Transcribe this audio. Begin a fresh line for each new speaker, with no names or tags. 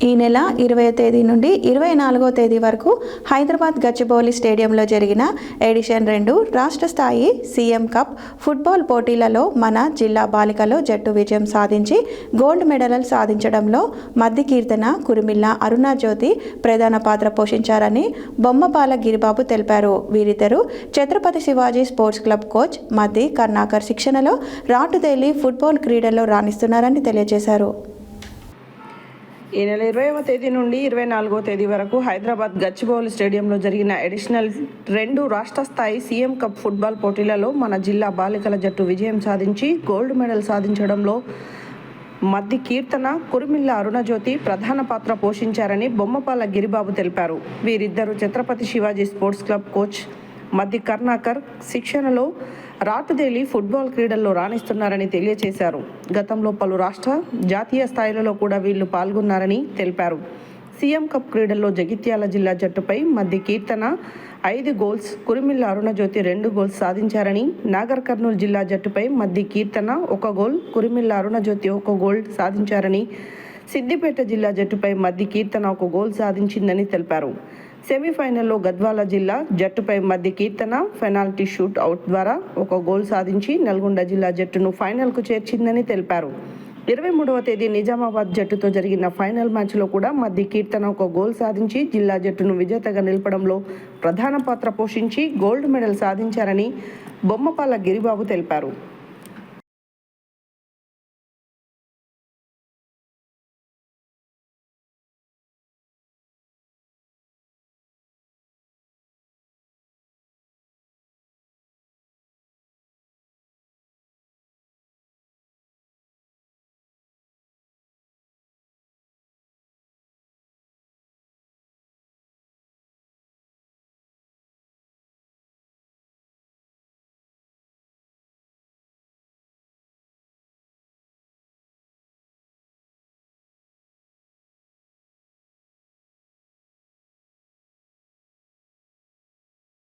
ఈ నెల 20వ తేదీ నుండి 24వ తేదీ వరకు హైదరాబాద్ గచ్చిబౌలి స్టేడియంలో జరిగిన ఎడిషన్ 2 రాష్ట్ర స్థాయి సీఎం కప్ ఫుట్బాల్ పోటీలలో మన జిల్లా బాలికలు జట్టు విజయం సాధించి గోల్డ్ మెడల్ సాధించడంలో మద్ది కీర్తన, కురిమిల్ల అరుణజ్యోతి ప్రధాన పాత్ర పోషించారని బొమ్మపాల గిరిబాబు తెలిపారు. వీరిద్దరూ Chhatrapati Shivaji sports club coach Maddi Karnakar శిక్షణలో రాటుదేలి ఫుట్బాల్ క్రీడల్లో రాణిస్తున్నారని తెలియజేశారు.
ఈ నెల 20వ తేదీ నుండి 24వ తేదీ వరకు హైదరాబాద్ గచ్చిబౌలి స్టేడియంలో జరిగిన ఎడిషనల్ 2 రాష్ట్ర స్థాయి సీఎం కప్ ఫుట్బాల్ పోటీలలో మన జిల్లా బాలికల జట్టు విజయం సాధించి గోల్డ్ మెడల్ సాధించడంలో మద్ది కీర్తన, కురిమిల్ల అరుణజ్యోతి ప్రధాన పాత్ర పోషించారని బొమ్మపాల గిరిబాబు తెలిపారు. వీరిద్దరూ Chhatrapati Shivaji sports club coach Maddi Karnakar శిక్షణలో రాటుదేలి ఫుట్బాల్ క్రీడల్లో రాణిస్తున్నారని తెలియజేశారు. గతంలో పలు రాష్ట్ర, జాతీయ స్థాయిలలో కూడా వీళ్లు పాల్గొన్నారని తెలిపారు. సీఎం కప్ క్రీడల్లో జగిత్యాల జిల్లా జట్టుపై మద్ది కీర్తన 5 గోల్స్, కురిమిల్ల అరుణజ్యోతి 2 గోల్స్ సాధించారని, నాగర్ కర్నూలు జిల్లా జట్టుపై మద్ది కీర్తన 1 గోల్, కురిమిల్ల అరుణజ్యోతి 1 గోల్ సాధించారని, సిద్దిపేట జిల్లా జట్టుపై మద్ది కీర్తన 1 గోల్ సాధించిందని తెలిపారు. సెమీఫైనల్లో గద్వాల జిల్లా జట్టుపై మద్ది కీర్తన పెనాల్టీ షూట్ అవుట్ ద్వారా 1 గోల్ సాధించి నల్గొండ జిల్లా జట్టును ఫైనల్కు చేర్చిందని తెలిపారు. 23వ తేదీ నిజామాబాద్ జట్టుతో జరిగిన ఫైనల్ మ్యాచ్లో కూడా మద్ది కీర్తన 1 గోల్ సాధించి జిల్లా జట్టును విజేతగా నిలపడంలో ప్రధాన పాత్ర పోషించి గోల్డ్ మెడల్ సాధించారని బొమ్మపాల గిరిబాబు తెలిపారు.